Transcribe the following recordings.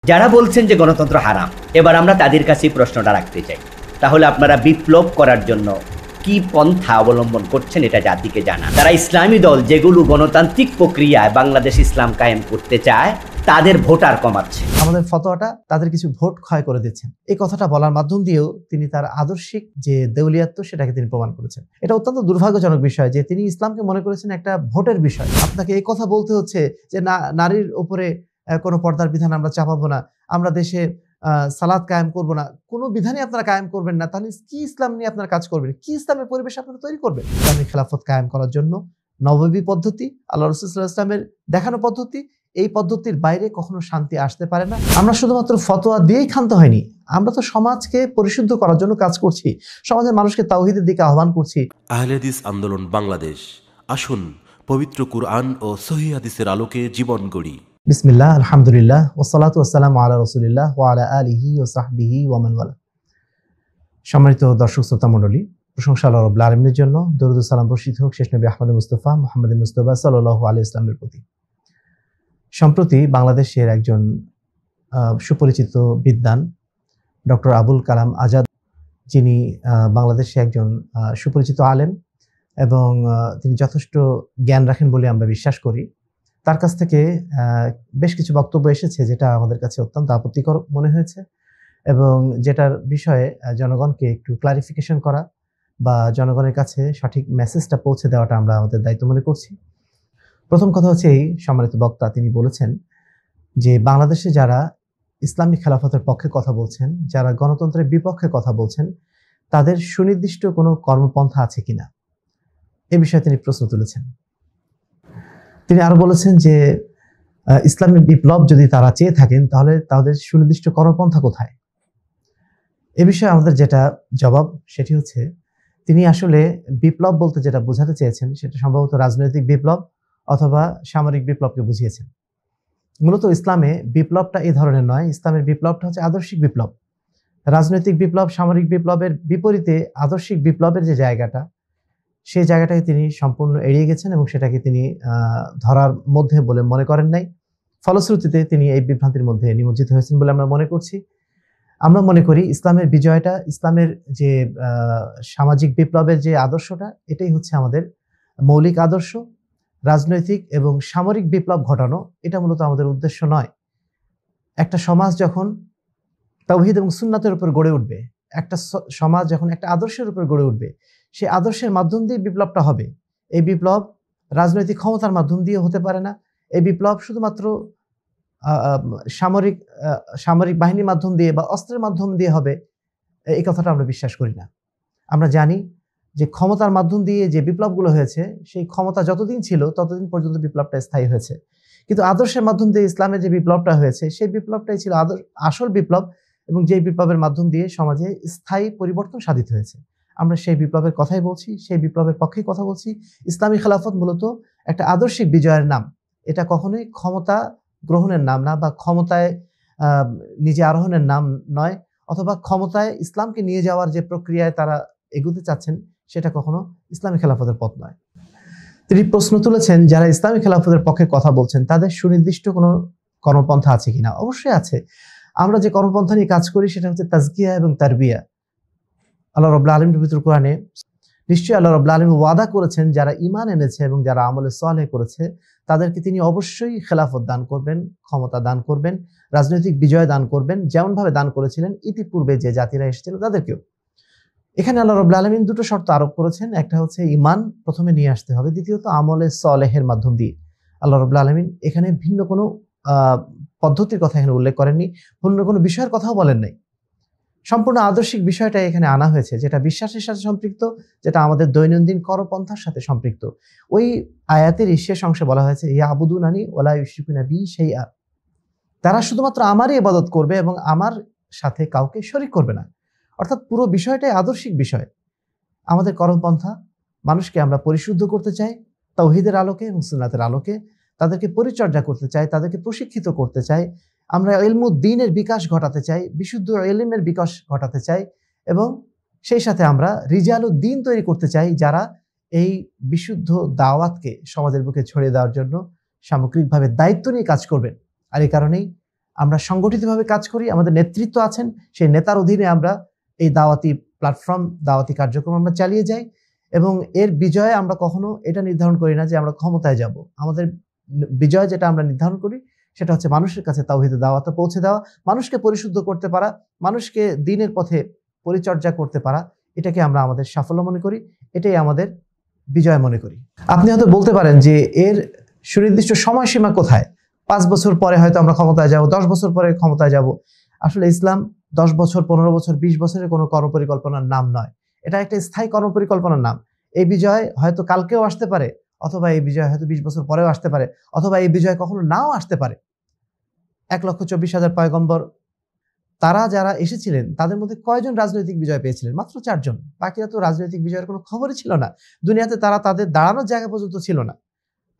যারা বলছেন যে গণতন্ত্র হারাম, এবার আমরা তাদের কাছেই প্রশ্নটা রাখতে চাই, তাহলে আপনারা বিপ্লব করার জন্য কি পন্থা অবলম্বন করছেন এটা জাতিকে জানান। তারা ইসলামী দল যেগুলো গণতান্ত্রিক প্রক্রিয়ায় বাংলাদেশ ইসলাম কায়েম করতে চায় তাদের ভোটার কমাচ্ছে। আমাদের ফতোয়াটা তাদের কিছু ভোট ক্ষয় করে দিচ্ছেন, এই কথাটা বলার মাধ্যম দিয়েও তিনি তার আদর্শিক যে দেউলিয়াত্ব সেটাকে তিনি প্রমাণ করেছেন। এটা অত্যন্ত দুর্ভাগ্যজনক বিষয় যে তিনি ইসলামকে মনে করেছেন একটা ভোটের বিষয়। আপনাকে এই কথা বলতে হচ্ছে যে নারীর উপরে কোনো পর্দার বিধান আমরা চাপাবো না, আমরা দেশে সালাত কায়েম করব না, কোনো বিধানই আপনারা কায়েম করবেন না, তাহলে কি ইসলাম নিয়ে আপনারা কাজ করবেন, কি ইসলামের পরিবেশ আপনারা তৈরি করবেন? ইসলামী খেলাফত কায়েম করার জন্য নববী পদ্ধতি, আল্লাহ রাসূল সাল্লাল্লাহু আলাইহি ওয়াসাল্লামের দেখানো পদ্ধতি, এই পদ্ধতির বাইরে কখনো শান্তি আসতে পারে না। আমরা শুধুমাত্র ফতোয়া দিয়েই ক্ষান্ত হয়নি, আমরা তো সমাজকে পরিশুদ্ধ করার জন্য কাজ করছি, সমাজের মানুষকে তাওহীদের দিকে আহ্বান করছি। আহলে হাদিস আন্দোলন বাংলাদেশ, আসুন পবিত্র কুরআন ও সহিহ হাদিসের আলোকে জীবন গড়ি। বিসমিল্লাহ, আলহামদুলিল্লাহ, ওয়াসসালাতু ওয়াসসালামু আলা রাসূলিল্লাহ ওয়া আলা আলিহি ওয়া সাহবিহি ওয়া মান ওয়ালা। সম্মানিত দর্শক শ্রোতা মণ্ডলী, প্রশংসা আল্লাহ রাব্বুল আলামিনের জন্য, দরুদ ও সালাম বর্ষিত হোক শেষ নবী আহমদ মুস্তাফা মুহাম্মদ মুস্তাফা সাল্লাল্লাহু আলাইহি ওয়াসাল্লামের প্রতি। সম্প্রতি বাংলাদেশের একজন সুপরিচিত বিদ্বান ডক্টর আবুল কালাম আজাদ, যিনি বাংলাদেশে একজন সুপরিচিত আলেম এবং তিনি যথেষ্ট জ্ঞান রাখেন বলে আমরা বিশ্বাস করি, তার কাছ থেকে বেশ কিছু বক্তব্য এসেছে যেটা আমাদের কাছে অত্যন্ত আপত্তিকর মনে হয়েছে এবং যেটার বিষয়ে জনগণকে একটু ক্লারিফিকেশন করা বা জনগণের কাছে সঠিক মেসেজটা পৌঁছে দেওয়াটা আমরা আমাদের দায়িত্ব মনে করছি। প্রথম কথা হচ্ছে, এই সম্মানিত বক্তা তিনি বলেছেন যে বাংলাদেশে যারা ইসলামী খেলাফতের পক্ষে কথা বলছেন, যারা গণতন্ত্রের বিপক্ষে কথা বলছেন, তাদের সুনির্দিষ্ট কোনো কর্মপন্থা আছে কিনা, এ বিষয়ে তিনি প্রশ্ন তুলেছেন। তিনি আরো বলেছেন যে ইসলামী বিপ্লব যদি তারা চেয়ে থাকেন তাহলে তাদের সুনির্দিষ্ট কর্মপন্থা কোথায়। এ বিষয়ে আমাদের যেটা জবাব সেটি হচ্ছে, তিনি আসলে বিপ্লব বলতে যেটা বোঝাতে চেয়েছেন সেটা সম্ভবত রাজনৈতিক বিপ্লব অথবা সামরিক বিপ্লবকে বুঝিয়েছেন। মূলত ইসলামে বিপ্লবটা এই ধরনের নয়, ইসলামের বিপ্লবটা হচ্ছে আদর্শিক বিপ্লব। রাজনৈতিক বিপ্লব, সামরিক বিপ্লবের বিপরীতে আদর্শিক বিপ্লবের যে জায়গাটা, সেই জায়গাটাকে তিনি সম্পূর্ণ এড়িয়ে গেছেন এবং সেটাকে তিনি ধরার মধ্যে বলে মনে করেন নাই। ফলশ্রুতিতে তিনি এই বিভ্রান্তির মধ্যে নিমজ্জিত হয়েছেন বলে আমরা মনে করছি। আমরা মনে করি ইসলামের বিজয়টা, ইসলামের যে সামাজিক বিপ্লবের যে আদর্শটা, এটাই হচ্ছে আমাদের মৌলিক আদর্শ। রাজনৈতিক এবং সামরিক বিপ্লব ঘটানো এটা মূলত আমাদের উদ্দেশ্য নয়। একটা সমাজ যখন তাওহীদ এবং সুন্নাতের উপর গড়ে উঠবে, একটা সমাজ যখন একটা আদর্শের উপর গড়ে উঠবে, সেই আদর্শের মাধ্যম দিয়ে বিপ্লবটা হবে। এই বিপ্লব রাজনৈতিক ক্ষমতার মাধ্যম দিয়ে হতে পারে না। এই বিপ্লব শুধুমাত্র সামরিক বাহিনীর মাধ্যম দিয়ে বা অস্ত্রের মাধ্যম দিয়ে হবে, এই কথাটা আমরা বিশ্বাস করি না। আমরা জানি যে ক্ষমতার মাধ্যম দিয়ে যে বিপ্লবগুলো হয়েছে, সেই ক্ষমতা যতদিন ছিল ততদিন পর্যন্ত বিপ্লবটা স্থায়ী হয়েছে, কিন্তু আদর্শের মাধ্যম দিয়ে ইসলামের যে বিপ্লবটা হয়েছে সেই বিপ্লবটাই ছিল আসল বিপ্লব এবং যেই বিপ্লবের মাধ্যম দিয়ে সমাজে স্থায়ী পরিবর্তন সাধিত হয়েছে। আমরা সেই বিপ্লবের কথাই বলছি, সেই বিপ্লবের পক্ষেই কথা বলছি। ইসলামী খেলাফত মূলত একটা আদর্শিক বিজয়ের নাম, এটা কখনোই ক্ষমতা গ্রহণের নাম না বা ক্ষমতায় নিজে আরোহণের নাম নয়, অথবা ক্ষমতায় ইসলামকে নিয়ে যাওয়ার যে প্রক্রিয়ায় তারা এগুতে চাচ্ছেন সেটা কখনো ইসলামী খেলাফতের পথ নয়। তিনি প্রশ্ন তুলেছেন, যারা ইসলামী খেলাফতের পক্ষে কথা বলছেন তাদের সুনির্দিষ্ট কোনো কর্মপন্থা আছে কিনা। অবশ্যই আছে। আমরা যে কর্মপন্থা নিয়ে কাজ করি সেটা হচ্ছে তাজকিয়া এবং তারবিয়া। আল্লাহ রাব্বুল আলামিন পবিত্র কোরআনে নিশ্চয়ই আল্লাহ রাব্বুল আলামিন ওয়াদা করেছেন যারা ঈমান এনেছে এবং যারা আমলে সালেহ করেছে তাদেরকে তিনি অবশ্যই খেলাফত দান করবেন, ক্ষমতা দান করবেন, রাজনৈতিক বিজয় দান করবেন, যেমনভাবে দান করেছিলেন ইতিপূর্বে যে জাতিরা এসেছিল তাদেরকেও। এখানে আল্লাহ রাব্বুল আলামিন দুটো শর্ত আরোপ করেছেন। একটা হচ্ছে ঈমান প্রথমে নিয়ে আসতে হবে, দ্বিতীয়ত আমলে সালেহের মাধ্যম দিয়ে। আল্লাহ রাব্বুল আলামিন এখানে ভিন্ন কোনো পদ্ধতির কথা এখানে উল্লেখ করেননি, ভিন্ন কোনো বিষয়ের কথাও বলেন নাই। সম্পূর্ণ আদর্শিক বিষয়টা এখানে আনা হয়েছে, যেটা বিশ্বাসের সাথে সম্পৃক্ত, যেটা আমাদের দৈনন্দিন কর্মপন্থার সাথে সম্পৃক্ত। ওই আয়াতের শেষ অংশে বলা হয়েছে, ইয়াবুদুনানি ওয়ালা ইউশরিকুনা বি শাইআ, তারা শুধুমাত্র আমারই ইবাদত করবে এবং আমার সাথে কাউকে শরীক করবে না। অর্থাৎ পুরো বিষয়টাই আদর্শিক বিষয়। আমাদের কর্মপন্থা, মানুষকে আমরা পরিশুদ্ধ করতে চাই তাওহীদের আলোকে এবং সুন্নাতের আলোকে, তাদেরকে পরিচর্যা করতে চাই, তাদেরকে প্রশিক্ষিত করতে চাই, আমরা ইলমুদ্দিনের বিকাশ ঘটাতে চাই, বিশুদ্ধ ইলমের বিকাশ ঘটাতে চাই এবং সেই সাথে আমরা রিজালুদ্দিন তৈরি করতে চাই যারা এই বিশুদ্ধ দাওয়াতকে সমাজের বুকে ছড়িয়ে দেওয়ার জন্য সামগ্রিকভাবে দায়িত্ব নিয়ে কাজ করবেন। আর এই কারণেই আমরা সংগঠিতভাবে কাজ করি, আমাদের নেতৃত্ব আছেন, সেই নেতার অধীনে আমরা এই দাওয়াতি প্ল্যাটফর্ম, দাওয়াতি কার্যক্রম আমরা চালিয়ে যাই। এবং এর বিজয়ে আমরা কখনো এটা নির্ধারণ করি না যে আমরা ক্ষমতায় যাব। আমাদের বিজয় যেটা আমরা নির্ধারণ করি সেটা হচ্ছে মানুষের কাছে তাওহীদের দাওয়াত পৌঁছে দেওয়া, মানুষকে পরিশুদ্ধ করতে পারা, মানুষকে দ্বীনের পথে পরিচর্যা করতে পারা। এটাকে আমরা আমাদের সাফল্য মনে করি, এটাই আমাদের বিজয় মনে করি। আপনি হয়তো বলতে পারেন যে এর সুনির্দিষ্ট সময়সীমা কোথায়? 5 বছর পরে হয়তো আমরা ক্ষমতায় যাব, 10 বছর পরে ক্ষমতায় যাব। আসলে ইসলাম 10 বছর, 15 বছর, 20 বছরের কোনো কর্মপরিকল্পনার নাম নয়। এটা একটা স্থায়ী কর্মপরিকল্পনার নাম। এই বিজয় হয়তো কালকেও আসতে পারে, অথবা এই বিজয় হয়তো 20 বছর পরেও আসতে পারে, অথবা এই বিজয় কখনো নাও আসতে পারে। 1,24,000 পয়গম্বর, তারা যারা এসেছিলেন তাদের মধ্যে কয়জন রাজনৈতিক বিজয় পেয়েছিলেন? মাত্র 4 জন। বাকিরা তো রাজনৈতিক বিজয়ের কোনো খবরই ছিল না। দুনিয়াতে তারা তাদের দাঁড়ানোর জায়গা পর্যন্ত ছিল না,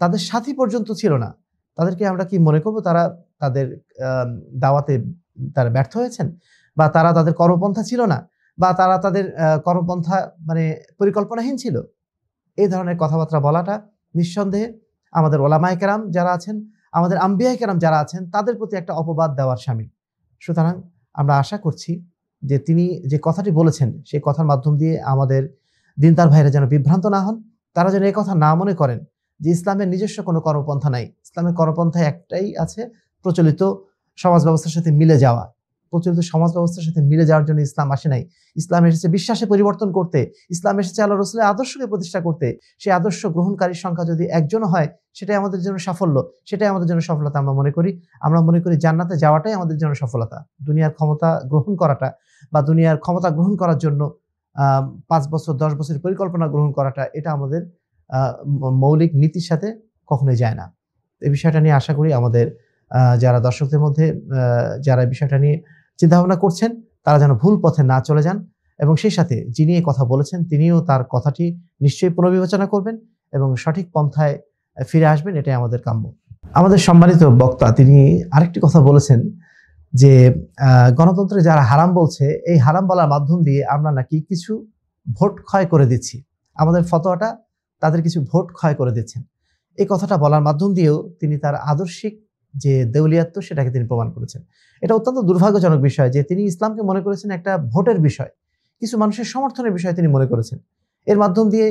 তাদের সাথী পর্যন্ত ছিল না। তাদেরকে আমরা কি মনে করব তারা তাদের দাওয়াতে তারা ব্যর্থ হয়েছেন, বা তারা তাদের কর্মপন্থা ছিল না, বা তারা তাদের কর্মপন্থা মানে পরিকল্পনাহীন ছিল? এই ধরনের কথাবার্তা বলাটা নিঃসন্দেহে আমাদের ওলামায়ে কেরাম যারা আছেন, আমাদের আম্বিয়ায়ে কেরাম যারা আছেন, তাদের প্রতি একটা অপবাদ দেওয়ার শামিল। সুতরাং আমরা আশা করছি যে তিনি যে কথাটি বলেছেন সেই কথার মাধ্যম দিয়ে আমাদের দিনদার ভাইরা যেন বিভ্রান্ত না হন, তারা যেন এই কথা না মনে করেন যে ইসলামের নিজস্ব কোনো কর্মপন্থা নাই। ইসলামের কর্মপন্থা একটাই আছে, প্রচলিত সমাজ ব্যবস্থার সাথে মিলে যাওয়া। প্রচলিত সমাজ ব্যবস্থার সাথে মিলে যাওয়ার জন্য ইসলাম আসে নাই। ইসলাম এসেছে বিশ্বাসে পরিবর্তন করতে, ইসলাম এসেছে আল্লাহ রাসূলের আদর্শকে প্রতিষ্ঠা করতে। সেই আদর্শ গ্রহণকারীর সংখ্যা যদি একজনও হয়, সেটাই আমাদের জন্য সাফল্য, সেটাই আমাদের জন্য সফলতা। আমরা মনে করি জান্নাতে যাওয়াটাই আমাদের জন্য সফলতা। দুনিয়ার ক্ষমতা গ্রহণ করাটা, বা দুনিয়ার ক্ষমতা গ্রহণ করার জন্য 5 বছর 10 বছরের পরিকল্পনা গ্রহণ করাটা, এটা আমাদের মৌলিক নীতির সাথে কখনোই যায় না। এই বিষয়টা নিয়ে আশা করি আমাদের যারা দর্শকদের মধ্যে যারা বিষয়টা নিয়ে চিন্তা ভাবনা করছেন, তারা যেন ভুল পথে না চলে যান, এবং সেই সাথে যিনি এই কথা বলেছেন তিনিও তার কথাটি নিশ্চয়ই পুনর্বিবেচনা করবেন এবং সঠিক পন্থায় ফিরে আসবেন, এটাই আমাদের কাম্য। আমাদের সম্মানিত বক্তা তিনি আরেকটি কথা বলেছেন যে গণতন্ত্রে যারা হারাম বলছে, এই হারাম বলার মাধ্যম দিয়ে আমরা নাকি কিছু ভোট ক্ষয় করে দিচ্ছি। আমাদের ফতোয়াটা তাদের কিছু ভোট ক্ষয় করে দিচ্ছেন। এই কথাটা বলার মাধ্যম দিয়েও তিনি তার আদর্শিক যে দেউলিয়াত্ব সেটাকে তিনি প্রমাণ করেছেন। এটা অত্যন্ত দুর্ভাগ্যজনক বিষয় যে তিনি ইসলামকে মনে করেছেন একটা ভোটের বিষয়, কিছু মানুষের সমর্থনের বিষয় তিনি মনে করেছেন। এর মাধ্যম দিয়ে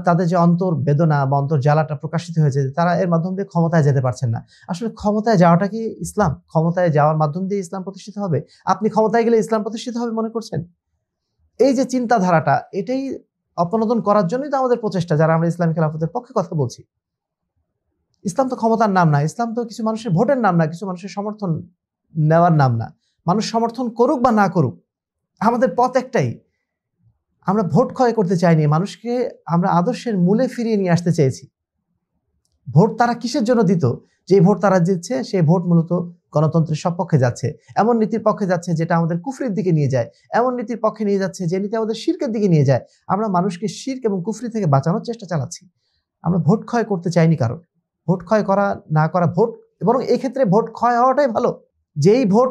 তাদের যে অন্তর বেদনা বা অন্তর জ্বালাটা প্রকাশিত হয়েছে, তারা এর মাধ্যম দিয়ে ক্ষমতায় যেতে পারছেন না। আসলে ক্ষমতায় যাওয়াটা কি ইসলাম? ক্ষমতায় যাওয়ার মাধ্যম দিয়ে ইসলাম প্রতিষ্ঠিত হবে? আপনি ক্ষমতায় গেলে ইসলাম প্রতিষ্ঠিত হবে মনে করছেন? এই যে চিন্তাধারাটা, এটাই অপনোদন করার জন্যই তো আমাদের প্রচেষ্টা, যারা আমরা ইসলামী খেলাফতের পক্ষে কথা বলছি। ইসলাম তো ক্ষমতার নাম না, ইসলাম তো কিছু মানুষের ভোটের নাম না, কিছু মানুষের সমর্থন নেওয়ার নাম না। মানুষ সমর্থন করুক বা না করুক, আমাদের পথ একটাই। আমরা ভোট ক্ষয় করতে চাইনি, মানুষকে আমরা আদর্শের মূলে ফিরিয়ে নিয়ে আসতে চেয়েছি। ভোট তারা কিসের জন্য দিত? যে ভোট তারা দিচ্ছে সেই ভোট মূলত গণতন্ত্রের সপক্ষে যাচ্ছে, এমন নীতির পক্ষে যাচ্ছে যেটা আমাদের কুফরির দিকে নিয়ে যায়, এমন নীতির পক্ষে নিয়ে যাচ্ছে যে নীতি আমাদের শিরকের দিকে নিয়ে যায়। আমরা মানুষকে শিরক এবং কুফরি থেকে বাঁচানোর চেষ্টা চালাচ্ছি। আমরা ভোট ক্ষয় করতে চাইনি কারণ। ভোট ক্ষয় করা না করা ভোট, বরং এই ক্ষেত্রে ভোট ক্ষয় হওয়াটাই ভালো। যেই ভোট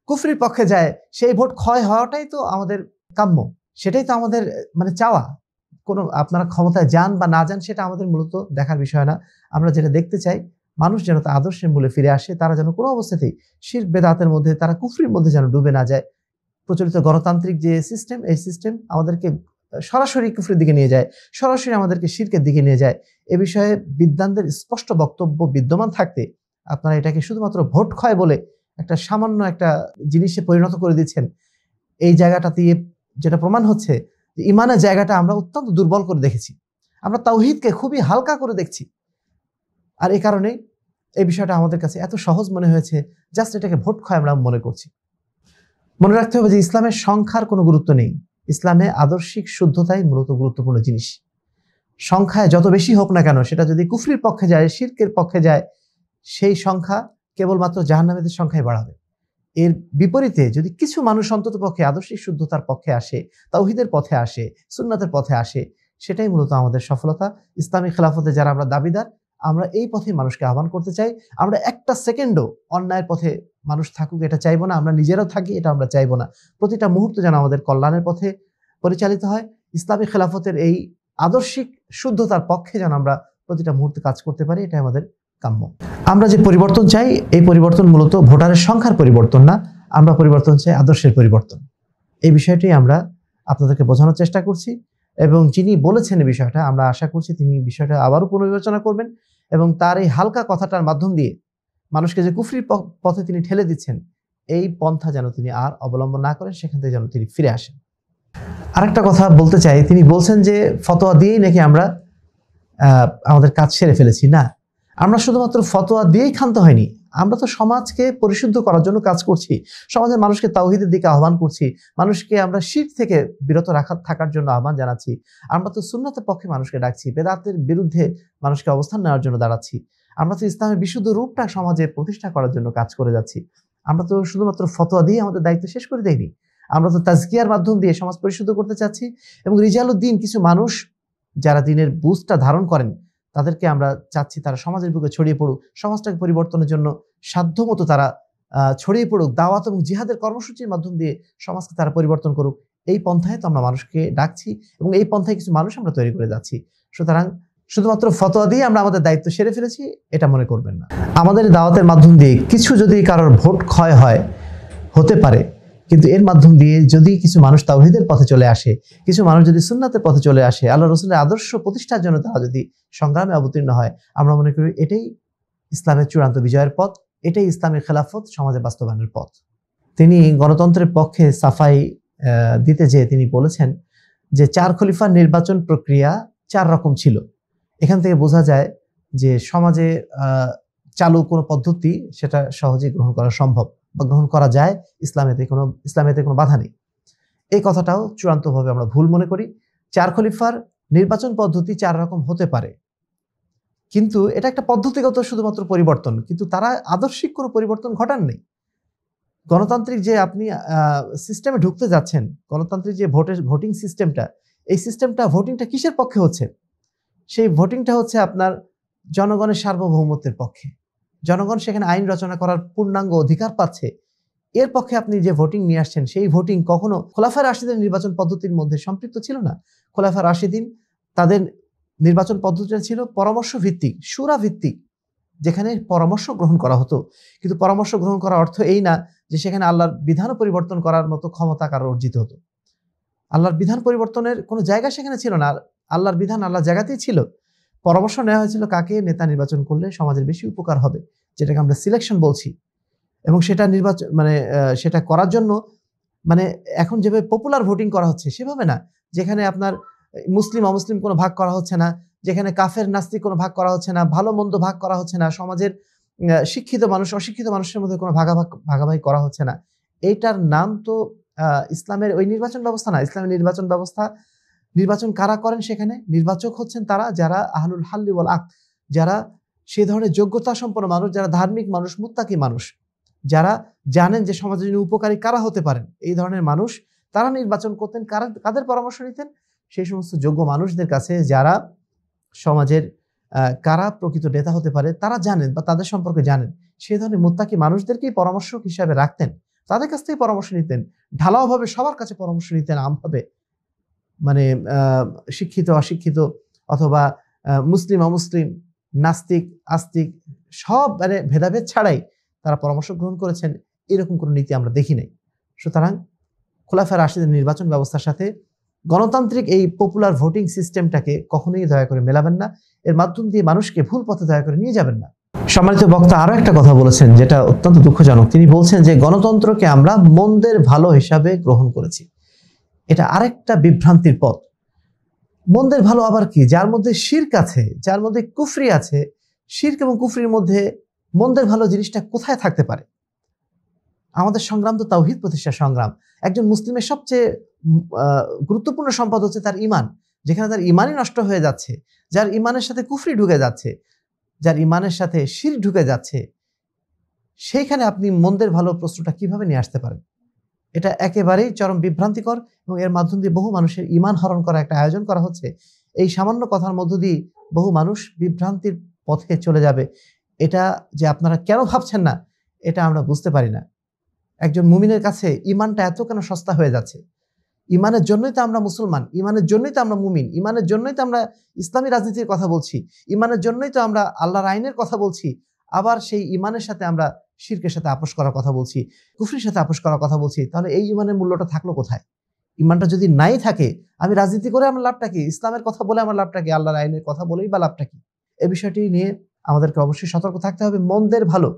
কুফরির পক্ষে যায় সেই ভোট ক্ষয় হওয়াটাই তো আমাদের কাম্য, সেটাই তো আমাদের মানে চাওয়া। কোনো আপনারা ক্ষমতায় যান বা না যান সেটা আমাদের মূলত দেখার বিষয় না। আমরা যেটা দেখতে চাই, মানুষ যেন তার আদর্শের মূলে ফিরে আসে, তারা যেন কোনো অবস্থাতেই শিরক বেদাতের মধ্যে, তারা কুফরির মধ্যে যেন ডুবে না যায়। প্রচলিত গণতান্ত্রিক যে সিস্টেম, এই সিস্টেম আমাদেরকে সরাসরি কুফরির দিকে নিয়ে যায়, সরাসরি আমাদেরকে শিরকের দিকে নিয়ে যায়। এ বিষয়ে বিদ্বানদের স্পষ্ট বক্তব্য বিদ্যমান থাকতে আপনারা এটাকে শুধুমাত্র ভোট ক্ষয় বলে একটা সামান্য একটা জিনিসে পরিণত করে দিচ্ছেন। এই জায়গাটা দিয়ে যেটা প্রমাণ হচ্ছে যে ইমানের জায়গাটা আমরা অত্যন্ত দুর্বল করে দেখেছি, আমরা তাওহীদকে খুবই হালকা করে দেখছি। আর এই কারণে এই বিষয়টা আমাদের কাছে এত সহজ মনে হয়েছে, জাস্ট এটাকে ভোট ক্ষয় আমরা মনে করছি। মনে রাখতে হবে যে ইসলামের সংখ্যার কোনো গুরুত্ব নেই, ইসলামে আদর্শিক শুদ্ধতাই মূলত গুরুত্বপূর্ণ জিনিস। সংখ্যায় যত বেশি হোক না কেন, সেটা যদি কুফরির পক্ষে যায়, শিরকের পক্ষে যায়, সেই সংখ্যা কেবলমাত্র জাহান্নামীদের সংখ্যায় বাড়াবে। এর বিপরীতে যদি কিছু মানুষ অন্তত পক্ষে আদর্শিক শুদ্ধতার পক্ষে আসে, তাওহীদের পথে আসে, সুন্নাতের পথে আসে, সেটাই মূলত আমাদের সফলতা। ইসলামী খেলাফতে যারা আমরা দাবিদার, আমরা এই পথে মানুষকে আহ্বান করতে চাই। আমরা একটা সেকেন্ডও অন্যায়ের পথে মানুষ থাকুক এটা চাইবো না, আমরা নিজেরাও থাকি এটা আমরা চাইবো না। প্রতিটা মুহূর্ত যেন আমাদের কল্যাণের পথে পরিচালিত হয়। ইসলামী খেলাফতের এই আদর্শিক শুদ্ধতার পক্ষে যেন আমরা প্রতিটা মুহূর্তে কাজ করতে পারি, এটা আমাদের কাম্য। আমরা যে পরিবর্তন চাই, এই পরিবর্তন মূলত ভোটারের সংখ্যার পরিবর্তন না, আমরা পরিবর্তন চাই আদর্শের পরিবর্তন। এই বিষয়টি আমরা আপনাদেরকে বোঝানোর চেষ্টা করছি, এবং যিনি বলেছেন এই বিষয়টা, আমরা আশা করছি তিনি বিষয়টা আবারও পুনর্বিবেচনা করবেন এবং তার এই হালকা কথাটার মাধ্যম দিয়ে মানুষকে যে কুফরির পথে তিনি ঠেলে দিচ্ছেন, এই পন্থা যেন তিনি আর অবলম্বন না করেন, সেখান থেকে যেন তিনি ফিরে আসেন। আরেকটা কথা বলতে চাই, তিনি বলছেন যে ফতোয়া দিয়েই নাকি আমরা আমাদের কাজ সেরে ফেলেছি। না, আমরা শুধুমাত্র ফতোয়া দিয়েই ক্ষান্ত হয়নি, আমরা তো সমাজকে পরিশুদ্ধ করার জন্য কাজ করছি, সমাজের মানুষকে তাওহীদের দিকে আহ্বান করছি, মানুষকে আমরা শিরক থেকে বিরত থাকার জন্য আহ্বান জানাচ্ছি, আমরা তো সুন্নাতের পক্ষে মানুষকে ডাকছি, বেদাতের বিরুদ্ধে মানুষকে অবস্থান নেওয়ার জন্য দাঁড়াচ্ছি, আমরা তো ইসলামের বিশুদ্ধ রূপটা সমাজে প্রতিষ্ঠা করার জন্য কাজ করে যাচ্ছি। আমরা তো শুধুমাত্র ফতোয়া দিয়ে আমাদের দায়িত্ব শেষ করে দেইনি, আমরা তো তাজকিয়ার মাধ্যম দিয়ে সমাজ পরিশুদ্ধ করতে চাচ্ছি। এবং রিজালউদ্দিন, কিছু মানুষ যারা দিনের বুঝটা ধারণ করেন, তাদেরকে আমরা চাচ্ছি তারা সমাজের বুকে ছড়িয়ে পড়ুক, সমাজটাকে পরিবর্তনের জন্য সাধ্যমতো তারা ছড়িয়ে পড়ুক, দাওয়াত এবং জিহাদের কর্মসূচির মাধ্যম দিয়ে সমাজকে তারা পরিবর্তন করুক। এই পন্থায় তো আমরা মানুষকে ডাকছি এবং এই পন্থায় কিছু মানুষ আমরা তৈরি করে যাচ্ছি। সুতরাং শুধুমাত্র ফতোয়া দিয়ে আমরা আমাদের দায়িত্ব সেরে ফেলেছি এটা মনে করবেন না। আমাদের দাওয়াতের মাধ্যম দিয়ে কিছু যদি কারোর ভোট ক্ষয় হয়, হতে পারে, কিন্তু এর মাধ্যম দিয়ে যদি কিছু মানুষ তাওহীদের পথে চলে আসে, কিছু মানুষ যদি সুন্নাতের পথে চলে আসে, আল্লাহ রাসূলের আদর্শ প্রতিষ্ঠার জন্য তারা যদি সংগ্রামে অবতীর্ণ হয়, আমরা মনে করি এটাই ইসলামের চূড়ান্ত বিজয়ের পথ, এটাই ইসলামের খেলাফত সমাজে বাস্তবায়নের পথ। তিনি গণতন্ত্রের পক্ষে সাফাই দিতে যেয়ে তিনি বলেছেন যে 4 খলিফার নির্বাচন প্রক্রিয়া 4 রকম ছিল। এখান থেকে বোঝা যায় যে সমাজে চালু কোনো পদ্ধতি সেটা সহজেই গ্রহণ করা সম্ভব বা গ্রহণ করা যায়, ইসলামেতে কোনো বাধা নেই। এই কথাটাও চূড়ান্তভাবে আমরা ভুল মনে করি। 4 খলিফার নির্বাচন পদ্ধতি 4 রকম হতে পারে, কিন্তু এটা একটা পদ্ধতিগত শুধুমাত্র পরিবর্তন, কিন্তু তারা আদর্শিক কোনো পরিবর্তন ঘটান নেই। গণতান্ত্রিক যে আপনি সিস্টেমে ঢুকতে যাচ্ছেন, গণতান্ত্রিক যে ভোটিং সিস্টেমটা, এই সিস্টেমটা ভোটিংটা কিসের পক্ষে হচ্ছে? সেই ভোটিংটা হচ্ছে আপনার জনগণের সার্বভৌমত্বের পক্ষে। জনগণ সেখানে আইন রচনা করার পূর্ণাঙ্গ অধিকার পাচ্ছে, এর পক্ষে আপনি যে ভোটিং নিয়ে আসছেন, সেই ভোটিং কখনো খোলাফায়ে রাশিদিনের নির্বাচন পদ্ধতির মধ্যে সম্পৃক্ত ছিল না। খোলাফায়ে রাশিদিন তাদের নির্বাচন পদ্ধতিটা ছিল পরামর্শ ভিত্তিক, শুরা ভিত্তিক, যেখানে পরামর্শ গ্রহণ করা হতো। কিন্তু পরামর্শ গ্রহণ করার অর্থ এই না যে সেখানে আল্লাহর বিধান পরিবর্তন করার মতো ক্ষমতা কারো অর্জিত হতো। আল্লাহর বিধান পরিবর্তনের কোনো জায়গা সেখানে ছিল না, আল্লাহর বিধান আল্লাহর জায়গাতেই ছিল। পরামর্শ নেওয়া হয়েছিল কাকে নেতা নির্বাচন করলে সমাজের বেশি উপকার হবে, যেটাকে আমরা সিলেকশন বলছি। এবং সেটা সেটা করার জন্য এখন যেভাবে পপুলার ভোটিং করা হচ্ছে সেভাবে না, যেখানে আপনার মুসলিম অমুসলিম কোনো ভাগ করা হচ্ছে না, যেখানে কাফের নাস্তিক কোনো ভাগ করা হচ্ছে না, ভালো মন্দ ভাগ করা হচ্ছে না, সমাজের শিক্ষিত মানুষ অশিক্ষিত মানুষের মধ্যে কোনো ভাগাভাগি করা হচ্ছে না। এইটার নাম তো ইসলামের ওই নির্বাচন ব্যবস্থা না। ইসলামের নির্বাচন ব্যবস্থা, নির্বাচন কারা করেন? সেখানে নির্বাচক হচ্ছেন তারা যারা আহলুল হাল্লি ওয়াল আকদ, যারা সেই ধরনের যোগ্যতা সম্পন্ন মানুষ, যারা ধার্মিক মানুষ, মুত্তাকি মানুষ, যারা জানেন যে সমাজের জন্য উপকারী কারা হতে পারেন, এই ধরনের মানুষ তারা নির্বাচন করতেন। কাদের পরামর্শ নিতেন? সেই সমস্ত যোগ্য মানুষদের কাছে যারা সমাজের কারা প্রকৃত নেতা হতে পারে তারা জানেন বা তাদের সম্পর্কে জানেন, সেই ধরনের মুত্তাকি মানুষদেরকেই পরামর্শক হিসাবে রাখতেন, তাদের কাছ থেকে পরামর্শ নিতেন। ঢালাওভাবে সবার কাছে পরামর্শ নিতেন আমভাবে, শিক্ষিত অশিক্ষিত অথবা মুসলিম অমুসলিম, নাস্তিক আস্তিক, সব ভেদাভেদ ছাড়াই তারা পরামর্শ গ্রহণ করেছেন। এরকম কোনো নীতি আমরা দেখি নাই। সুতরাং খোলাফায়ে রাশিদিন নির্বাচন ব্যবস্থার সাথে গণতান্ত্রিক এই পপুলার ভোটিং সিস্টেমটাকে কখনোই দয়া করে মেলাবেন না, এর মাধ্যম দিয়ে মানুষকে ভুল পথে দয়া করে নিয়ে যাবেন না। সম্মানিত বক্তা আরো একটা কথা বলেছেন যেটা অত্যন্ত দুঃখজনক। তিনি বলছেন যে গণতন্ত্রকে আমরা মন্দের ভালো হিসাবে গ্রহণ করেছি। এটা আরেকটা বিভ্রান্তির পথ। মন্দের ভালো আবার কি? যার মধ্যে শিরক আছে, যার মধ্যে কুফরি আছে, শিরক এবং কুফরির মধ্যে মন্দের ভালো জিনিসটা কোথায় থাকতে পারে? আমাদের সংগ্রাম তো তাওহীদ প্রতিষ্ঠার সংগ্রাম। একজন মুসলিমের সবচেয়ে গুরুত্বপূর্ণ সম্পদ হচ্ছে তার ঈমান। যেখানে তার ঈমানই নষ্ট হয়ে যাচ্ছে, যার ঈমানের সাথে কুফরি ঢুকে যাচ্ছে, যার ঈমানের সাথে শিরক ঢুকে যাচ্ছে, সেইখানে আপনি মন্দের ভালো প্রশ্নটা কিভাবে নিয়ে আসতে পারেন? এটা একেবারেই চরম বিভ্রান্তিকর এবং এর মাধ্যম দিয়ে বহু মানুষের ঈমান হরণ করা একটা আয়োজন করা হচ্ছে। এই সামান্য কথার মধ্য দিয়ে বহু মানুষ বিভ্রান্তির পথে চলে যাবে। এটা যে আপনারা কেন ভাবছেন না, এটা আমরা বুঝতে পারি না। একজন মুমিনের কাছে ঈমানটা এত কেন সস্তা হয়ে যাচ্ছে? ইমানের জন্যই তো আমরা মুসলমান, ইমানের জন্যই তো আমরা মুমিন, ইমানের জন্যই তো আমরা ইসলামী রাজনীতির কথা বলছি, ইমানের জন্যই তো আমরা আল্লাহর আইনের কথা বলছি। আবার সেই ইমানের সাথে আমরা শিরকের সাথে আপোষ করার কথা বলছি, কুফরির সাথে আপোষ করার কথা বলছি। তাহলে এই ইমানের মূল্যটা থাকলো কোথায়? ইমানটা যদি নাই থাকে, আমি রাজনীতি করে আমার লাভটা কি? ইসলামের কথা বলে আমার লাভটা কি? আল্লাহর আইনের কথা বলেই বা লাভটা কি? এই বিষয়টি নিয়ে আমাদেরকে অবশ্যই সতর্ক থাকতে হবে। মন্দের ভালো,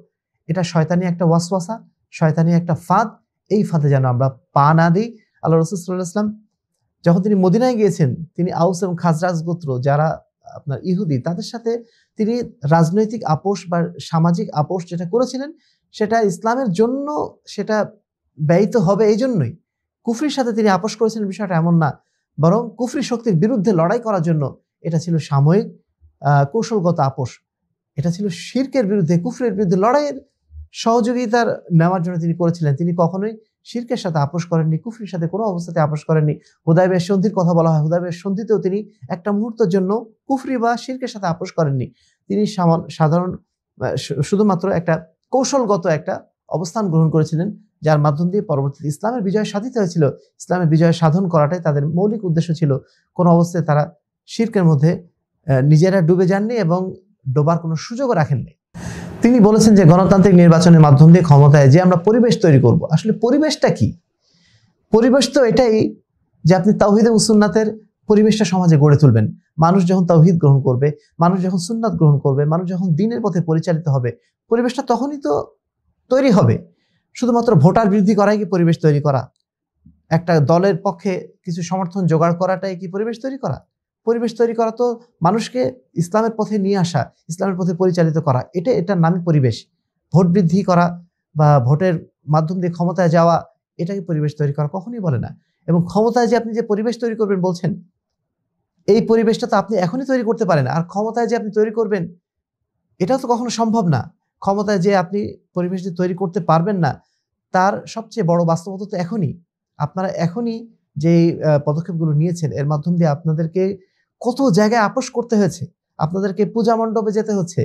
এটা শয়তানি একটা ওয়াসওয়াসা, শয়তানি একটা ফাঁদ। এই ফাঁদে যেন আমরা পা না দিই। আল্লাহ রাসূল সাল্লাল্লাহু আলাইহি ওয়াসাল্লাম যখন তিনি মদিনায় গিয়েছেন, তিনি আউস এবং খাজরাজ গোত্র যারা আপনার ইহুদি, তাদের সাথে তিনি রাজনৈতিক আপোষ বা সামাজিক আপোষ যেটা করেছিলেন, সেটা ইসলামের জন্য সেটা ব্যয়িত হবে এই জন্যই। কুফরির সাথে তিনি আপোষ করেছিলেন বিষয়টা এমন না, বরং কুফরি শক্তির বিরুদ্ধে লড়াই করার জন্য এটা ছিল সাময়িক কৌশলগত আপোষ। এটা ছিল শিরকের বিরুদ্ধে, কুফরের বিরুদ্ধে লড়াইয়ের সহযোগিতার নেওয়ার জন্য তিনি করেছিলেন। তিনি কখনোই শিরকের সাথে আপোষ করেননি, কুফরির সাথে কোনো অবস্থাতে আপোষ করেননি। হুদায়বিয়ার সন্ধির কথা বলা হয়, হুদায়বিয়ার সন্ধিতেও তিনি একটা মুহূর্তের জন্য কুফরি বা শিরকের সাথে আপোষ করেননি। তিনি সাধারণ শুধুমাত্র একটা কৌশলগত একটা অবস্থান গ্রহণ করেছিলেন, যার মাধ্যম দিয়ে পরবর্তীতে ইসলামের বিজয় সাধিত হয়েছিল। ইসলামের বিজয় সাধন করাটাই তাদের মৌলিক উদ্দেশ্য ছিল। কোনো অবস্থায় তারা শিরকের মধ্যে নিজেরা ডুবে যাননি এবং ডোবার কোনো সুযোগও রাখেননি। তিনি বলেছেন যে গণতান্ত্রিক নির্বাচনের মাধ্যম দিয়ে ক্ষমতায় যে আমরা পরিবেশ তৈরি করব। আসলে পরিবেশটা কি? পরিবেশ তো এটাই যে আপনি তাওহীদ এবং সুন্নাতের পরিবেশটা সমাজে গড়ে তুলবেন। মানুষ যখন তাওহীদ গ্রহণ করবে, মানুষ যখন সুন্নাত গ্রহণ করবে, মানুষ যখন দ্বীনের পথে পরিচালিত হবে, পরিবেশটা তখনই তো তৈরি হবে। শুধুমাত্র ভোটার বৃদ্ধি করাই কি পরিবেশ তৈরি করা? একটা দলের পক্ষে কিছু সমর্থন জোগাড় করাটাই কি পরিবেশ তৈরি করা? পরিবেশ তৈরি করা তো মানুষকে ইসলামের পথে নিয়ে আসা, ইসলামের পথে পরিচালিত করা, এটার নামই পরিবেশ। ভোট বৃদ্ধি করা বা ভোটের মাধ্যম দিয়ে ক্ষমতায় যাওয়া, এটাকে পরিবেশ তৈরি করা কখনোই বলে না। এবং ক্ষমতায় যে আপনি যে পরিবেশ তৈরি করবেন বলছেন, এই পরিবেশটা তো আপনি এখনই তৈরি করতে পারেন। আর ক্ষমতায় যে আপনি তৈরি করবেন, এটাও তো কখনো সম্ভব না। ক্ষমতায় যে আপনি পরিবেশ যে তৈরি করতে পারবেন না, তার সবচেয়ে বড় বাস্তবতা তো এখনই। আপনারা এখনই যে পদক্ষেপগুলো নিয়েছেন, এর মাধ্যম দিয়ে আপনাদেরকে কত জায়গায় আপোষ করতে হয়েছে, আপনাদেরকে পূজা মণ্ডপে যেতে হচ্ছে,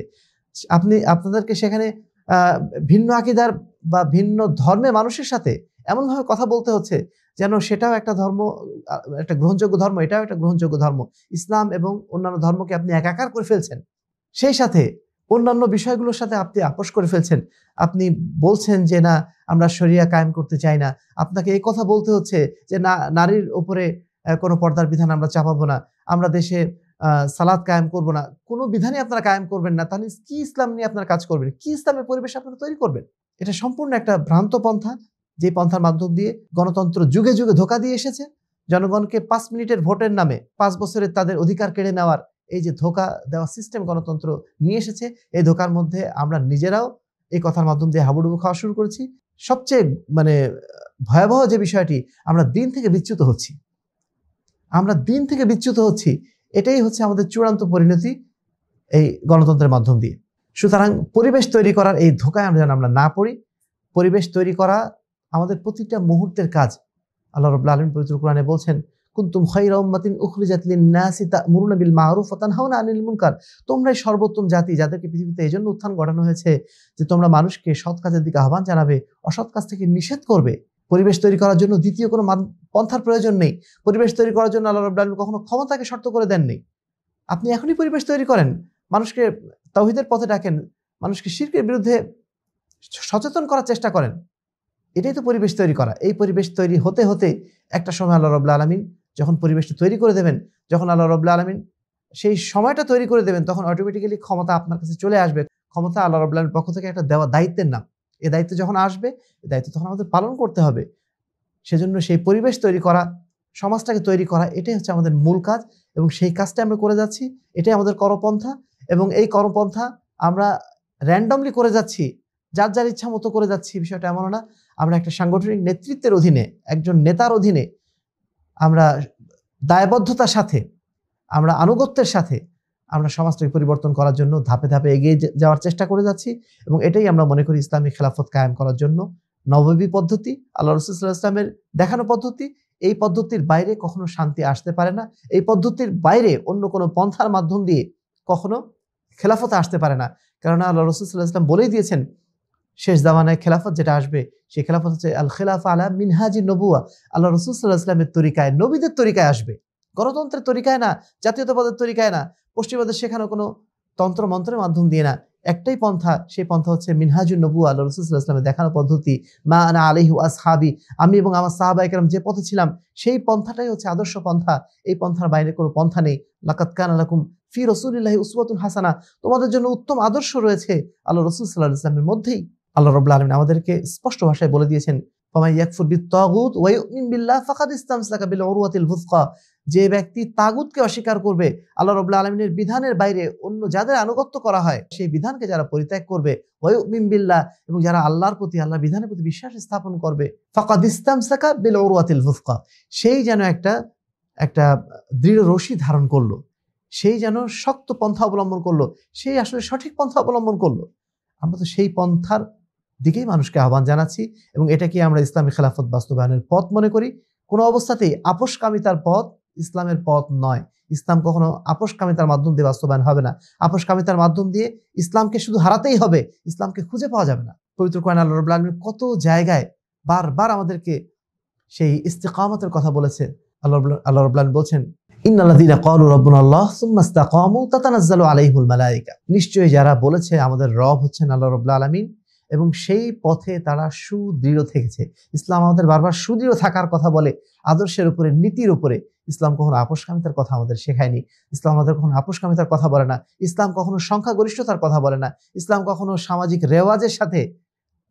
আপনাদেরকে সেখানে ভিন্ন আকীদার বা ভিন্ন ধর্মের মানুষের সাথে এমনভাবে কথা বলতে হচ্ছে যেন সেটাও একটা ধর্ম, একটা গ্রহণযোগ্য ধর্ম, এটাও একটা গ্রহণযোগ্য ধর্ম। ইসলাম এবং অন্যান্য ধর্মকে আপনি একাকার করে ফেলছেন, সেই সাথে অন্যান্য বিষয়গুলোর সাথে আপনি আপোষ করে ফেলছেন। আপনি বলছেন যে না, আমরা শরিয়া কায়েম করতে চাই না। আপনাকে এই কথা বলতে হচ্ছে যে না, নারীর উপরে কোনো পর্দার বিধান আমরা চাপাবো না, আমরা দেশে সালাত কায়েম করব না, কোনো বিধানই আপনারা কায়েম করবেন না। তাহলে কি ইসলাম নিয়ে আপনারা কাজ করবেন? কি ইসলামের পরিবেশ আপনারা তৈরি করবেন? এটা সম্পূর্ণ একটা ভ্রান্ত পন্থা, যে পন্থার মাধ্যম দিয়ে গণতন্ত্র যুগে যুগে ধোঁকা দিয়ে এসেছে। জনগণকে 5 মিনিটের ভোটের নামে 5 বছরের তাদের অধিকার কেড়ে নেওয়ার এই যে ধোঁকা দেওয়া সিস্টেম গণতন্ত্র নিয়ে এসেছে, এই ধোঁকার মধ্যে আমরা নিজেরাও এই কথার মাধ্যম দিয়ে হাবুডুবু খাওয়া শুরু করেছি। সবচেয়ে ভয়াবহ যে বিষয়টি, আমরা দিন থেকে বিচ্যুত হচ্ছি। আমরা দিন থেকে বিচ্যুত হচ্ছি, এটাই হচ্ছে আমাদের চূড়ান্ত পরিণতি এই গণতন্ত্রের মাধ্যম দিয়ে। সুতরাং পরিবেশ তৈরি করার এই ধোঁকায় আমরা যেন আমরা না পড়ি। পরিবেশ তৈরি করা আমাদের প্রতিটা মুহূর্তের কাজ। আল্লাহ রাব্বুল আলামিন পবিত্র কোরআনে বলছেন, কুনতুম খায়রা উম্মাতিন উখরিজাত লিন-নাসি তা'মুরুনা বিল মা'রুফ ওয়া তানহাউনা আনিল মুনকার। তোমরাই সর্বোত্তম জাতি, যাদেরকে পৃথিবীতে এজন্য উত্থান ঘটানো হয়েছে যে তোমরা মানুষকে সৎ কাজের দিকে আহ্বান জানাবে, অসৎ কাজ থেকে নিষেধ করবে। পরিবেশ তৈরি করার জন্য দ্বিতীয় কোনো পন্থার প্রয়োজন নেই। পরিবেশ তৈরি করার জন্য আল্লাহ রাব্বুল আলামিন কখনো ক্ষমতাকে শর্ত করে দেননি। আপনি এখনই পরিবেশ তৈরি করেন, মানুষকে তাওহীদের পথে ডাকেন, মানুষকে শিরকের বিরুদ্ধে সচেতন করার চেষ্টা করেন। এটাই তো পরিবেশ তৈরি করা। এই পরিবেশ তৈরি হতে হতে একটা সময় আল্লাহ রাব্বুল আলামিন যখন পরিবেশটা তৈরি করে দেবেন, যখন আল্লাহ রাব্বুল আলামিন সেই সময়টা তৈরি করে দেবেন, তখন অটোমেটিক্যালি ক্ষমতা আপনার কাছে চলে আসবে। ক্ষমতা আল্লাহ রাব্বুল আলামিনের পক্ষ থেকে একটা দেওয়া দায়িত্বের নাম। এই দায়িত্ব যখন আসবে, এই দায়িত্ব তখন আমাদের পালন করতে হবে। সেজন্য সেই পরিবেশ তৈরি করা, সমাজটাকে তৈরি করা, এটাই হচ্ছে আমাদের মূল কাজ এবং সেই কাজটা আমরা করে যাচ্ছি। এটাই আমাদের কর্মপন্থা এবং এই কর্মপন্থা আমরা র্যান্ডমলি করে যাচ্ছি, যার যার ইচ্ছা মতো করে যাচ্ছি, বিষয়টা এমন না। আমরা একটা সাংগঠনিক নেতৃত্বের অধীনে, একজন নেতার অধীনে আমরা দায়বদ্ধতার সাথে, আমরা আনুগত্যের সাথে আমরা সমাজটাকে পরিবর্তন করার জন্য ধাপে ধাপে এগিয়ে যাওয়ার চেষ্টা করে যাচ্ছি এবং এটাই আমরা মনে করি ইসলামী খেলাফত কায়েম করার জন্য নববী পদ্ধতি, আল্লাহ রাসূল সাল্লাল্লাহু আলাইহি ওয়াসাল্লামের দেখানো পদ্ধতি। এই পদ্ধতির বাইরে কখনো শান্তি আসতে পারে না। এই পদ্ধতির বাইরে অন্য কোনো পন্থার মাধ্যম দিয়ে কখনো খেলাফতে আসতে পারে না। কেননা আল্লাহ রাসূল সাল্লাল্লাহু আলাইহি ওয়াসাল্লাম বলেই দিয়েছেন, শেষ জামানায় খেলাফত যেটা আসবে, সেই খেলাফত হচ্ছে আল খেলাফা আলা মিনহাজি নবুয়া, আল্লাহ রাসূল সাল্লাল্লাহু আলাইহি ওয়াসাল্লামের তরিকায়, নবীদের তরিকায় আসবে, গণতন্ত্রের তরিকায় না, জাতীয়তাবাদের তরিকায় না, পশ্চিমাদের শেখানো কোনো তন্ত্র মন্ত্রের মাধ্যম দিয়ে না। একটাই পন্থা, সেই পন্থা হচ্ছে মিনহাজুন নবুয়া, আল্লাহ রাসূল সাল্লাল্লাহু আলাইহি ওয়াসাল্লামের দেখানো পদ্ধতি, মা আনা আলাইহি ওয়া আসহাবি, আমি এবং আমার সাহাবায়ে কেরাম যে পথে ছিলাম সেই পন্থাটাই হচ্ছে আদর্শ পন্থা। এই পন্থার বাইরে কোনো পন্থা নেই। লাকাদ কানা লাকুম ফি রাসূলিল্লাহি উসওয়াতুন হাসানা, তোমাদের জন্য উত্তম আদর্শ রয়েছে আল্লাহ রাসূল সাল্লাল্লাহু আলাইহি ওয়াসাল্লামের মধ্যেই। আল্লাহ রাব্বুল আলামিন আমাদেরকে স্পষ্ট ভাষায় বলে দিয়েছেন, ফামান ইয়াকফুর বিত-তাগুত ওয়া ইউমিন বিল্লাহ ফাকাদ ইসতামসাকা বিল উরওয়াতিল বুসকা, যে ব্যক্তি তাগুতকে অস্বীকার করবে, আল্লাহ রাব্বুল আলামিনের বিধানের বাইরে অন্য যাদের আনুগত্য করা হয় সেই বিধানকে যারা পরিত্যাগ করবে, ওয়া ইউমিন বিল্লাহ, এবং যারা আল্লাহর প্রতি, আল্লাহর বিধানের প্রতি বিশ্বাস স্থাপন করবে, ফাকাদ ইসতামসাকা বিল উরওয়াতিল বুসকা, সেই যেন একটা দৃঢ় রশি ধারণ করলো, সেই যেন শক্ত পন্থা অবলম্বন করলো, সেই আসলে সঠিক পন্থা অবলম্বন করলো। আমরা তো সেই পন্থার দিকেই মানুষকে আহ্বান জানাচ্ছি, এবং এটাকে আমরা ইসলামী খেলাফত বাস্তবায়নের পথ মনে করি। কোনো অবস্থাতেই আপোষকামিতার পথ ইসলামের পথ নয়। ইসলাম কখনো আপোষকামিতার মাধ্যম দিয়ে বাস্তবায়ন হবে না। আপোষকামিতার মাধ্যম দিয়ে ইসলামকে শুধু হারাতেই হবে, ইসলামকে খুঁজে পাওয়া যাবে না। পবিত্র কোরআন আল্লাহ রাব্বুল আলামিন কত জায়গায় বারবার আমাদেরকে সেই ইস্তিকামতের কথা বলেছে। আল্লাহ রাব্বুল আলামিন বলছেন, ইন্নাল্লাযীনা ক্বালু রাব্বুনাল্লাহ সুম্মা ইসতাকামু তাতানাজ্জালু আলাইহিমুল মালায়েকা, নিশ্চয়ই যারা বলেছে আমাদের রব হচ্ছেন আল্লাহ রাব্বুল আলামিন এবং সেই পথে তারা সুদৃঢ় থেকেছে। ইসলাম আমাদের বারবার সুদৃঢ় থাকার কথা বলে, আদর্শের উপরে, নীতির উপরে। ইসলাম কখনো আপোষকামিতার কথা আমাদের শেখায়নি। ইসলাম আমাদের কখনো আপোষকামিতার কথা বলে না। ইসলাম কখনো সংখ্যাগরিষ্ঠতার কথা বলে না। ইসলাম কখনো সামাজিক রেওয়াজের সাথে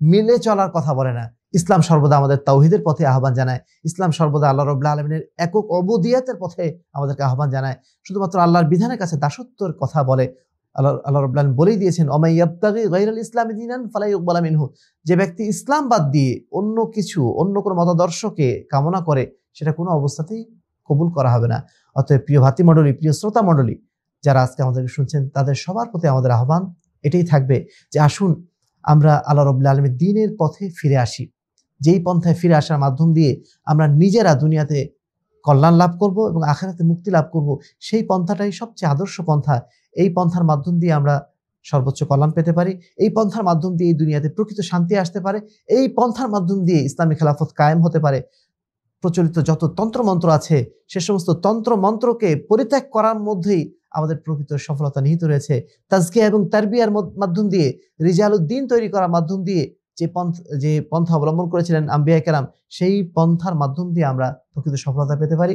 মিলে চলার কথা বলে না। ইসলাম সর্বদা আমাদের তাওহীদের পথে আহ্বান জানায়। ইসলাম সর্বদা আল্লাহ রাব্বুল আলামিনের একক উবুদিয়তের পথে আমাদেরকে আহ্বান জানায়। শুধুমাত্র আল্লাহর বিধানের কাছে দাসত্বের কথা বলে। আল্লাহ রাব্বুল আলামিন বলেই দিয়েছেন, ওয়া মান ইয়াবতাগি গায়রাল ইসলামি দীনান ফালা ইউকবালা মিনহু, যে ব্যক্তি ইসলাম বাদ দিয়ে অন্য কিছু, অন্য কোনো মতাদর্শকে কামনা করে, সেটা কোনো অবস্থাতেই কবুল করা হবে না। অতএব প্রিয় ভাতৃমণ্ডলী, প্রিয় শ্রোতা মণ্ডলী, যারা আজকে আমাদেরকে শুনছেন, তাদের সবার প্রতি আমাদের আহ্বান এটাই থাকবে যে আসুন আমরা আল্লাহ রাব্বুল আলামিনের দ্বীনের পথে ফিরে আসি। যেই পন্থায় ফিরে আসার মাধ্যম দিয়ে আমরা নিজেরা দুনিয়াতে কল্যাণ লাভ করব এবং আখিরাতে মুক্তি লাভ করব, সেই পন্থাটাই সবচেয়ে আদর্শ পন্থা। এই পন্থার মাধ্যম দিয়ে আমরা সর্বোচ্চ কল্যাণ পেতে পারি। এই পন্থার মাধ্যম দিয়ে এই দুনিয়াতে প্রকৃত শান্তি আসতে পারে। এই পন্থার মাধ্যম দিয়ে ইসলামী খেলাফত কায়েম হতে পারে। প্রচলিত যত তন্ত্রমন্ত্র আছে, সে সমস্ত তন্ত্রমন্ত্রকে পরিত্যাগ করার মধ্যেই আমাদের প্রকৃত সফলতা নিহিত রয়েছে। তাজকিয়া এবং তারবিয়ার মাধ্যম দিয়ে, রিজালুদ্দিন তৈরি করার মাধ্যম দিয়ে যে পন্থা অবলম্বন করেছিলেন আম্বিয়া কেরাম, সেই পন্থার মাধ্যম দিয়ে আমরা প্রকৃত সফলতা পেতে পারি।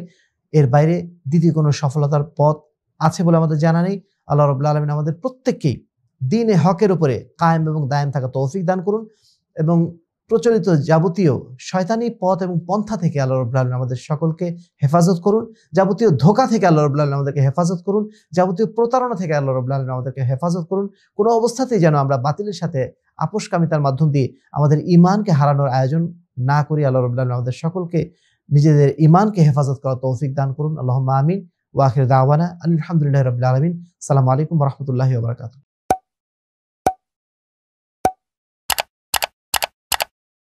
এর বাইরে দ্বিতীয় কোনো সফলতার পথ আছে বলে আমাদের জানা নেই। আল্লাহ রাব্বুল আলামিন আমাদের প্রত্যেককেই দ্বীনে হকের উপরে কায়েম এবং দায়েম থাকা তৌফিক দান করুন, এবং প্রচলিত যাবতীয় শয়তানি পথ এবং পন্থা থেকে আল্লাহ রাব্বুল আলামিন আমাদের সকলকে হেফাজত করুন। যাবতীয় ধোঁকা থেকে আল্লাহ রাব্বুল আলামিন আমাদেরকে হেফাজত করুন। যাবতীয় প্রতারণা থেকে আল্লাহ রাব্বুল আলামিন আমাদেরকে হেফাজত করুন। কোনো অবস্থাতেই যেন আমরা বাতিলের সাথে আপোষকামিতার মাধ্যম দিয়ে আমাদের ঈমানকে হারানোর আয়োজন না করি। আল্লাহ রাব্বুল আলামিন আমাদের সকলকে নিজেদের ঈমানকে হেফাজত করার তৌফিক দান করুন। আল্লাহুম্মা আমিন। ওয়া আখিরু দাওয়ানা আলহামদুলিল্লাহি রাব্বিল আলামিন। আসসালামু আলাইকুম ওয়া রাহমাতুল্লাহি ওয়া বারাকাতুহু।